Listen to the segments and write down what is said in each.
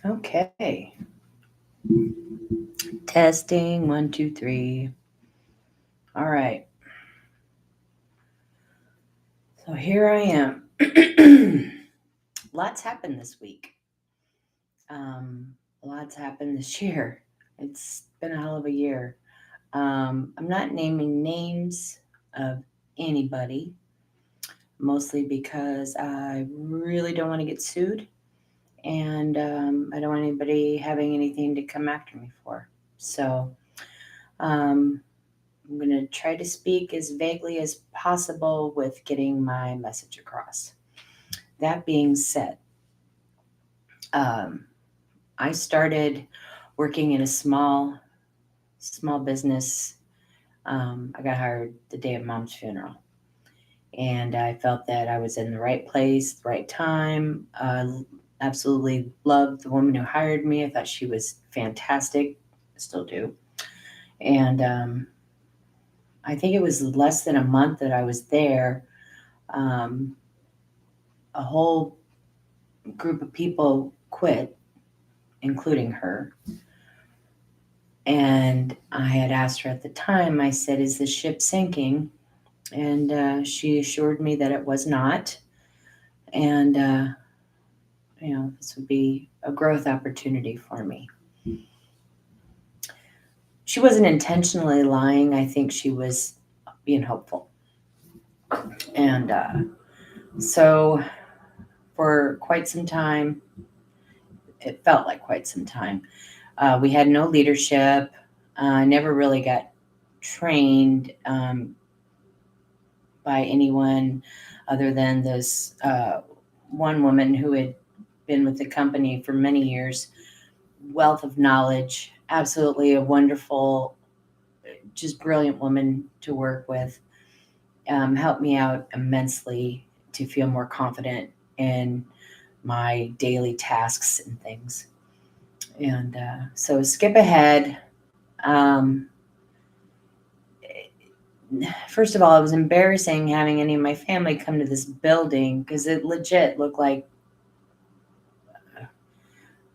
Okay. Testing 1, 2, 3. All right. So here I am. Lots happened this week. Lots happened this year. It's been a hell of a year. I'm not naming names of anybody, mostly because I really don't want to get sued, and I don't want anybody having anything to come after me for. So um, I'm going to try to speak as vaguely as possible with getting my message across. That being said, um, I started working in a small business. I got hired the day of mom's funeral, and I felt that I was in the right place, the right time. Absolutely loved the woman who hired me. I thought she was fantastic. I still do. And I think it was less than a month that I was there. Um, a whole group of people quit, including her. And I had asked her at the time, I said, "Is the ship sinking?" And she assured me that it was not. And, this would be a growth opportunity for me. She wasn't intentionally lying. I think she was being hopeful. And so for quite some time, it felt like quite some time, we had no leadership. I never really got trained by anyone other than this one woman who had been with the company for many years, wealth of knowledge, absolutely a wonderful, just brilliant woman to work with, helped me out immensely to feel more confident in my daily tasks and things. And so skip ahead. Um, First of all, it was embarrassing having any of my family come to this building because it legit looked like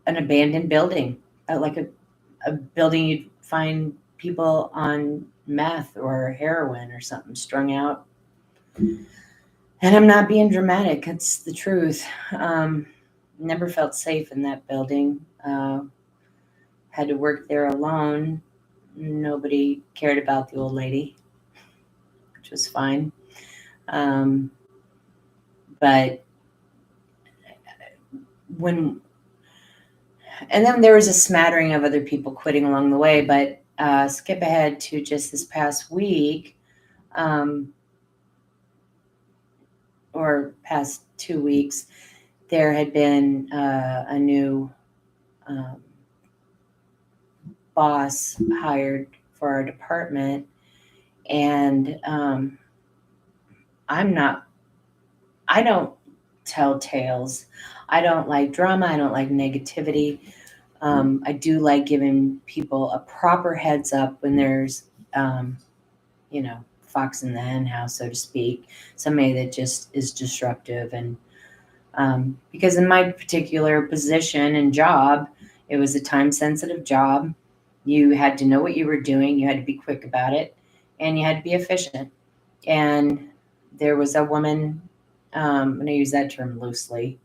an abandoned building, like a building you'd find people on meth or heroin or something strung out. And I'm not being dramatic, it's the truth. Um, Never felt safe in that building. Had to work there alone. Nobody cared about the old lady, which was fine. Um, but when and then there was a smattering of other people quitting along the way. But skip ahead to just this past week, um, or past 2 weeks, there had been a new um, boss hired for our department, and I'm not. I don't tell tales. I don't like drama. I don't like negativity. I do like giving people a proper heads up when there's, um, you know, fox in the hen house, so to speak, somebody that just is disruptive. And because in my particular position and job, it was a time sensitive job. You had to know what you were doing, you had to be quick about it, and you had to be efficient. And there was a woman, and I use that term loosely,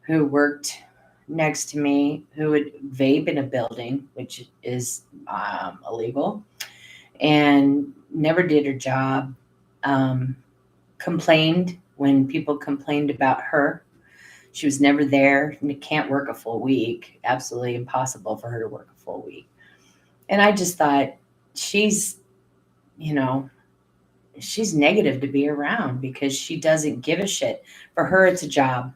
who worked next to me who would vape in a building, which is illegal, and never did her job. Um, Complained when people complained about her. She was never there and can't work a full week. Absolutely impossible for her to work a full week. And I just thought, she's, you know, she's negative to be around because she doesn't give a shit. For her, it's a job.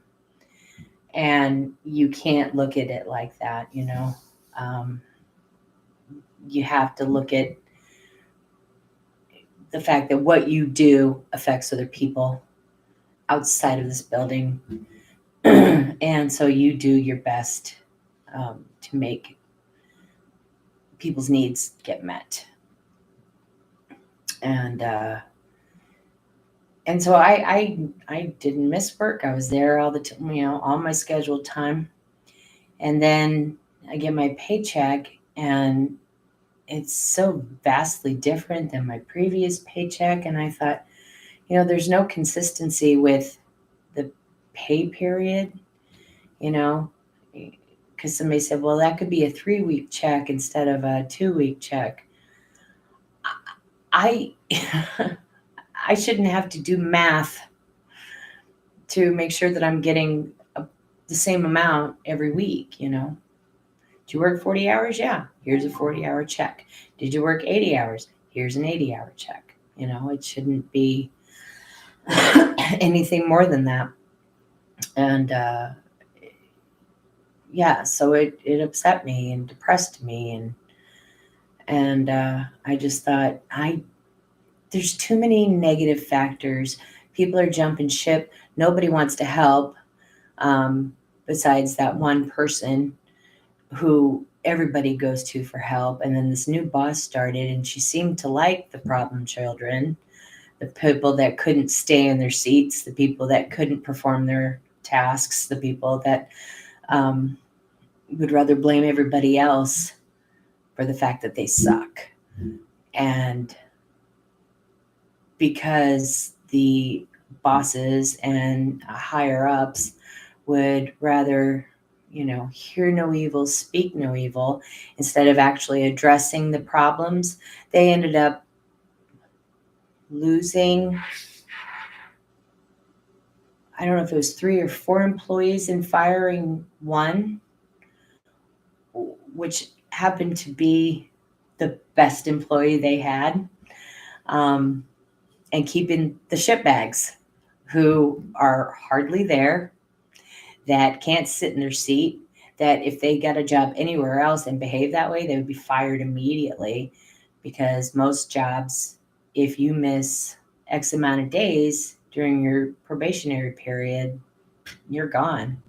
And you can't look at it like that. Um, you have to look at the fact that what you do affects other people outside of this building. And so you do your best to make people's needs get met. And so I didn't miss work. I was there all the time, all my scheduled time. And then I get my paycheck, and it's so vastly different than my previous paycheck. And I thought, there's no consistency with the pay period, you know, because somebody said, well, that could be a 3-week check instead of a 2-week check. I I shouldn't have to do math to make sure that I'm getting the same amount every week. Did you work 40 hours? Yeah, here's a 40-hour check. Did you work 80 hours? Here's an 80-hour check. It shouldn't be anything more than that. And yeah, so it upset me and depressed me, and I just thought, there's too many negative factors. People are jumping ship. Nobody wants to help, besides that one person who everybody goes to for help. And then this new boss started, and she seemed to like the problem children, the people that couldn't stay in their seats, the people that couldn't perform their tasks, the people that would rather blame everybody else for the fact that they suck. And because the bosses and higher ups would rather, hear no evil, speak no evil, instead of actually addressing the problems, they ended up losing, I don't know if it was 3 or 4 employees and firing one, which happened to be the best employee they had, and keeping the shitbags who are hardly there, that can't sit in their seat, that if they got a job anywhere else and behave that way, they would be fired immediately, because most jobs, if you miss X amount of days during your probationary period, you're gone.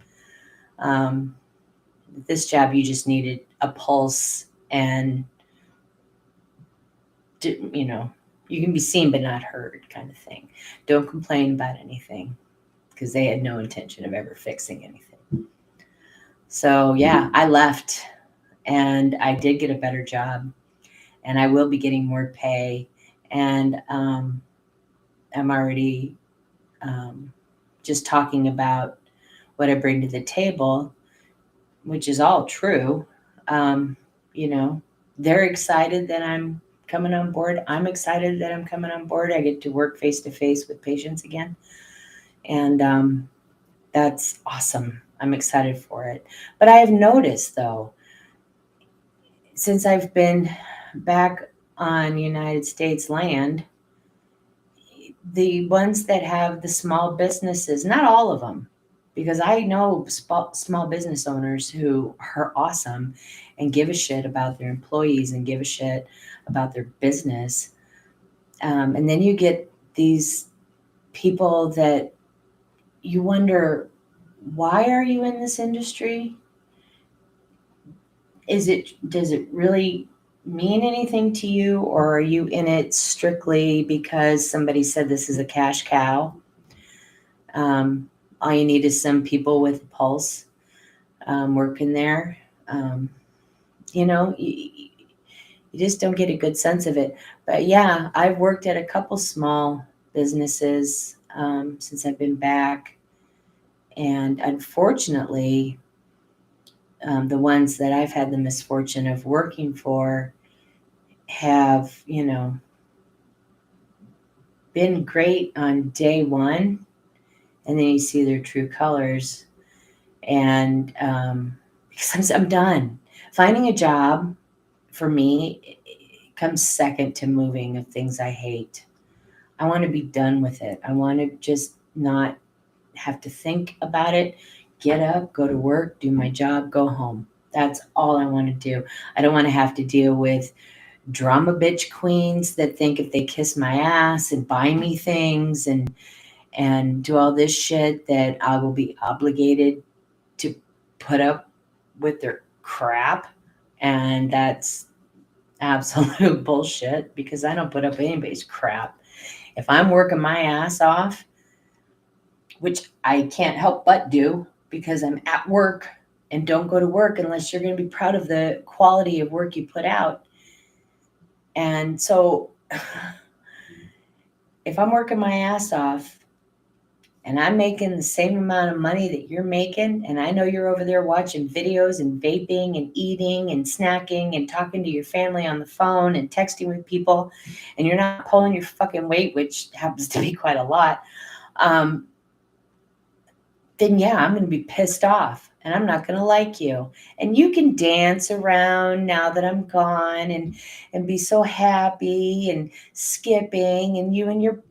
This job, you just needed a pulse, and you can be seen but not heard, kind of thing. Don't complain about anything, because they had no intention of ever fixing anything. So yeah, I left, and I did get a better job, and I will be getting more pay, and I'm already just talking about what I bring to the table, which is all true. Um, you know, they're excited that I'm coming on board. I'm excited that I'm coming on board. I get to work face to face with patients again. And that's awesome. I'm excited for it. But I have noticed, though, since I've been back on United States land, the ones that have the small businesses, not all of them, because I know small business owners who are awesome and give a shit about their employees and give a shit about their business. And then you get these people that you wonder, why are you in this industry? Does it really mean anything to you, or are you in it strictly because somebody said this is a cash cow? All you need is some people with a pulse working there. You know, you just don't get a good sense of it. But yeah, I've worked at a couple small businesses since I've been back. And unfortunately, the ones that I've had the misfortune of working for have, been great on day one. And then you see their true colors. And because I'm done. Finding a job for me it comes second to moving of things I hate. I want to be done with it. I want to just not have to think about it. Get up, go to work, do my job, go home. That's all I want to do. I don't want to have to deal with drama bitch queens that think if they kiss my ass and buy me things and do all this shit that I will be obligated to put up with their crap. And that's absolute bullshit, because I don't put up anybody's crap. If I'm working my ass off, which I can't help but do because I'm at work and don't go to work unless you're going to be proud of the quality of work you put out. And so if I'm working my ass off and I'm making the same amount of money that you're making, and I know you're over there watching videos and vaping and eating and snacking and talking to your family on the phone and texting with people, and you're not pulling your fucking weight, which happens to be quite a lot, um, then yeah, I'm going to be pissed off and I'm not going to like you. And you can dance around now that I'm gone and be so happy and skipping, and you and your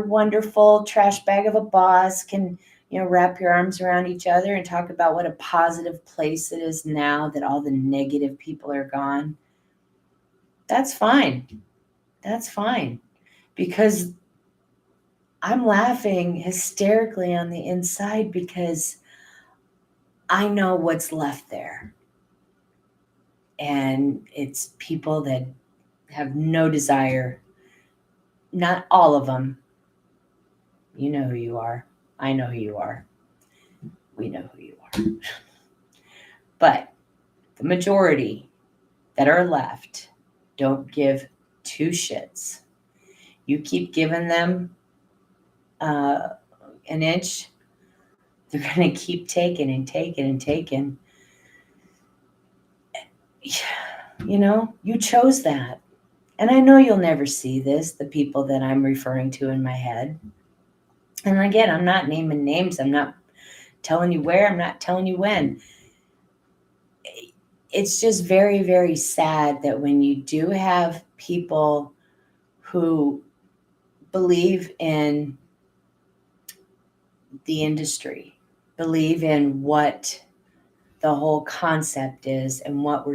wonderful trash bag of a boss can, wrap your arms around each other and talk about what a positive place it is now that all the negative people are gone. That's fine. That's fine. Because I'm laughing hysterically on the inside because I know what's left there. And it's people that have no desire. Not all of them. You know who you are. I know who you are. We know who you are. But the majority that are left don't give two shits. You keep giving them an inch, they're going to keep taking and taking and taking. You chose that. And I know you'll never see this, the people that I'm referring to in my head. And again, I'm not naming names. I'm not telling you where. I'm not telling you when. It's just very, very sad that when you do have people who believe in the industry, believe in what the whole concept is and what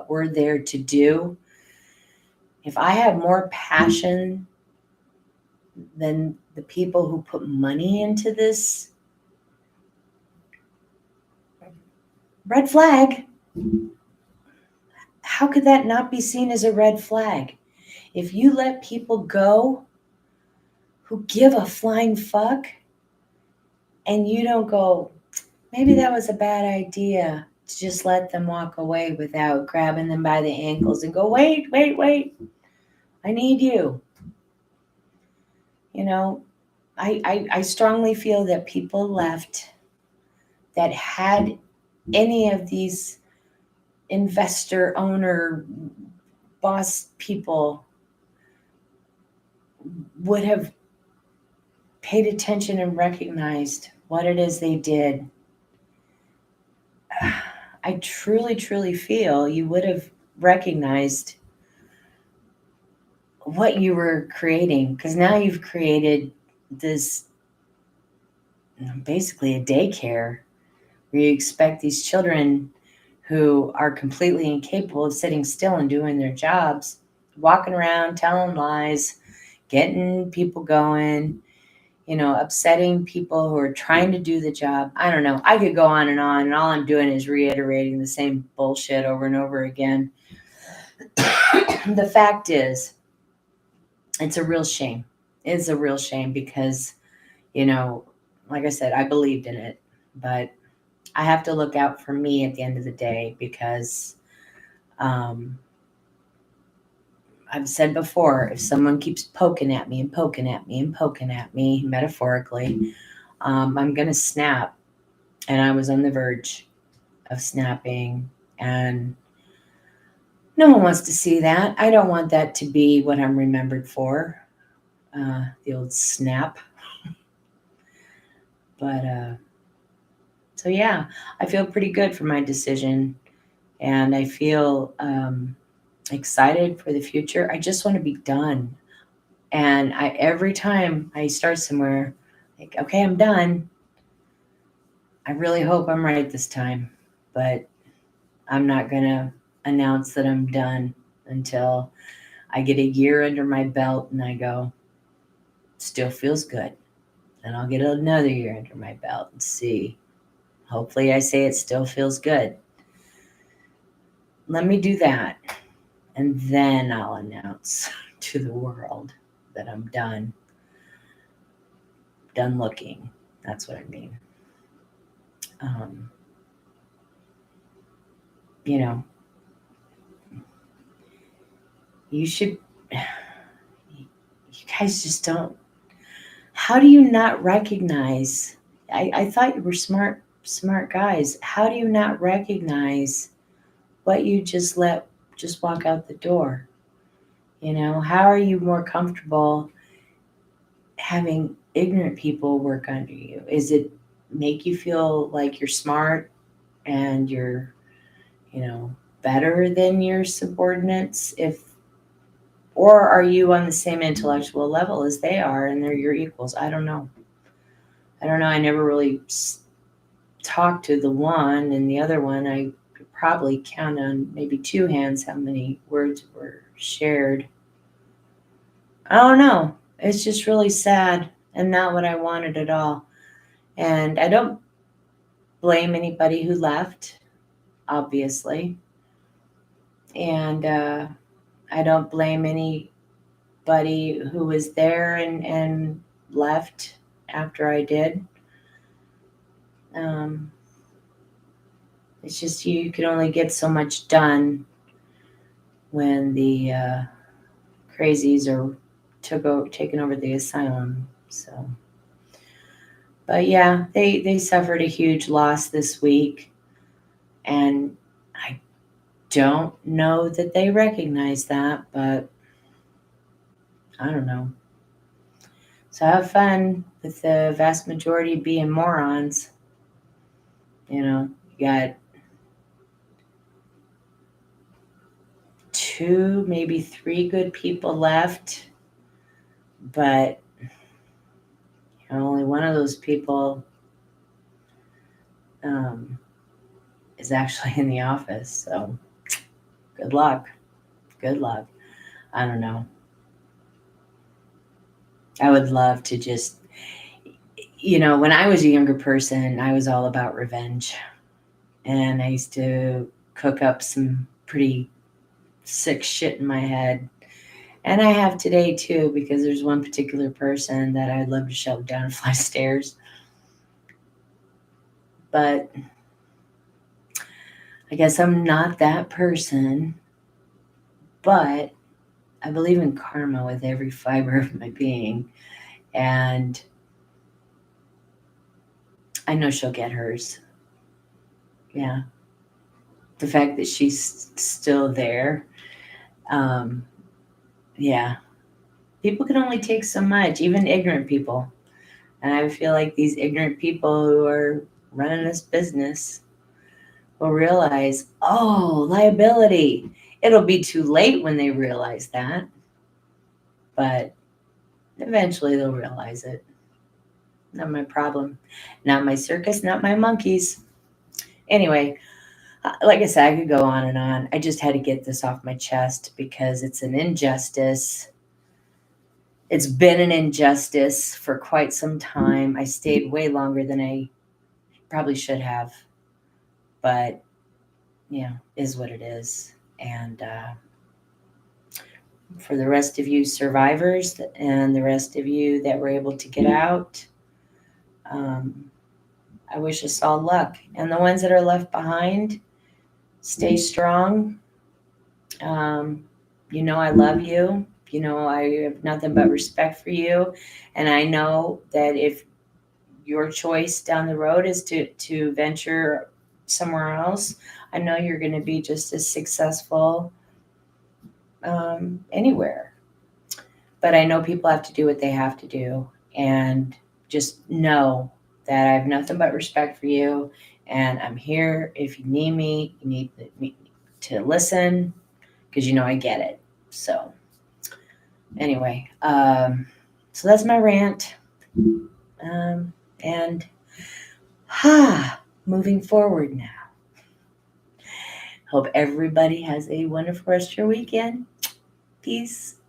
we're there to do. If I have more passion than the people who put money into this, red flag. How could that not be seen as a red flag? If you let people go who give a flying fuck and you don't go, maybe that was a bad idea to just let them walk away without grabbing them by the ankles and go, wait, I need you. I strongly feel that people left that had any of these investor, owner, boss people would have paid attention and recognized what it is they did. I truly, truly feel you would have recognized what you were creating, because now you've created this basically a daycare where you expect these children who are completely incapable of sitting still and doing their jobs, walking around telling lies, getting people going, upsetting people who are trying to do the job. I don't know. I could go on, and all I'm doing is reiterating the same bullshit over and over again. The fact is, it's a real shame. It's a real shame because, like I said, I believed in it, but I have to look out for me at the end of the day because I've said before, if someone keeps poking at me and poking at me and poking at me, metaphorically, I'm going to snap. And I was on the verge of snapping, and no one wants to see that. I don't want that to be what I'm remembered for, the old snap. But so yeah, I feel pretty good for my decision, and I feel excited for the future. I just want to be done. And every time I start somewhere, like, okay, I'm done. I really hope I'm right this time, but I'm not going to announce that I'm done until I get a year under my belt and I go, still feels good. Then I'll get another year under my belt and see. Hopefully I say it still feels good. Let me do that. And then I'll announce to the world that I'm done. Done looking. That's what I mean. you know, you should, you guys just don't, how do you not recognize? I thought you were smart guys. How do you not recognize what you just walk out the door? How are you more comfortable having ignorant people work under you? Is it make you feel like you're smart and you're, you know, better than your subordinates? Or are you on the same intellectual level as they are and they're your equals? I don't know. I never really talked to the one, and the other one I could probably count on maybe two hands how many words were shared. I don't know. It's just really sad and not what I wanted at all. And I don't blame anybody who left, obviously. And I don't blame anybody who was there and left after I did. Um, it's just you can only get so much done when the crazies are taking over the asylum. So, but yeah, they suffered a huge loss this week, and I don't know that they recognize that, but I don't know. So have fun with the vast majority being morons. You got two, maybe three good people left, but only one of those people um, is actually in the office. So good luck. Good luck. I don't know. I would love to just, when I was a younger person, I was all about revenge. And I used to cook up some pretty sick shit in my head. And I have today too, because there's one particular person that I'd love to shove down a flight of stairs. But I guess I'm not that person. But I believe in karma with every fiber of my being. And I know she'll get hers. Yeah. The fact that she's still there. Yeah. People can only take so much, even ignorant people. And I feel like these ignorant people who are running this business will realize, oh, liability. It'll be too late when they realize that. But eventually they'll realize it. Not my problem. Not my circus, not my monkeys. Anyway, like I said, I could go on and on. I just had to get this off my chest because it's an injustice. It's been an injustice for quite some time. I stayed way longer than I probably should have. But, is what it is. And for the rest of you survivors and the rest of you that were able to get out, I wish us all luck. And the ones that are left behind, stay strong. I love you. I have nothing but respect for you. And I know that if your choice down the road is to venture somewhere else, I know you're going to be just as successful anywhere. But I know people have to do what they have to do. And just know that I have nothing but respect for you. And I'm here if you need me. You need to listen because I get it. So anyway, so that's my rant. And moving forward now. Hope everybody has a wonderful rest of your weekend. Peace.